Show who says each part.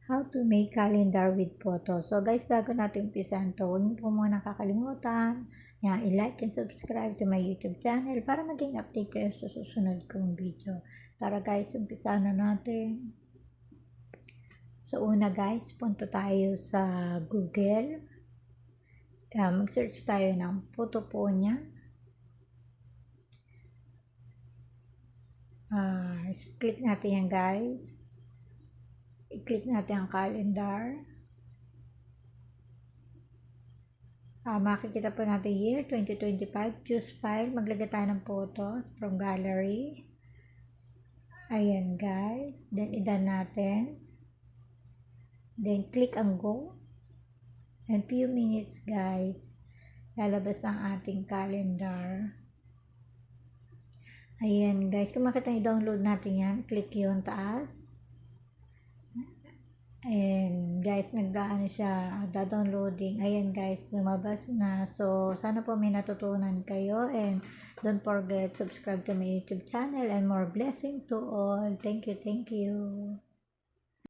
Speaker 1: how to make calendar with photos. So guys, bago natin umpisan to, huwag niyo po muna kakalimutan i-like and subscribe to my YouTube channel para maging update kayo sa susunod kong video. Tara guys, umpisan na natin. So una guys, punta tayo sa Google. Mag-search tayo ng Photoponia. Click natin yan guys. I-click natin ang calendar. Makikita po natin year 2025. Choose file. Maglagay tayo ng photo from gallery. Ayan guys. Then i-done natin. Then click ang go. And few minutes guys, lalabas ang ating calendar. Ayan guys. Kung makita i-download natin yan, click yun taas. And guys, nag-ano siya, downloading. Ayan guys, lumabas na. So, sana po may natutunan kayo. And don't forget, subscribe to my YouTube channel. And more blessing to all. Thank you, thank you.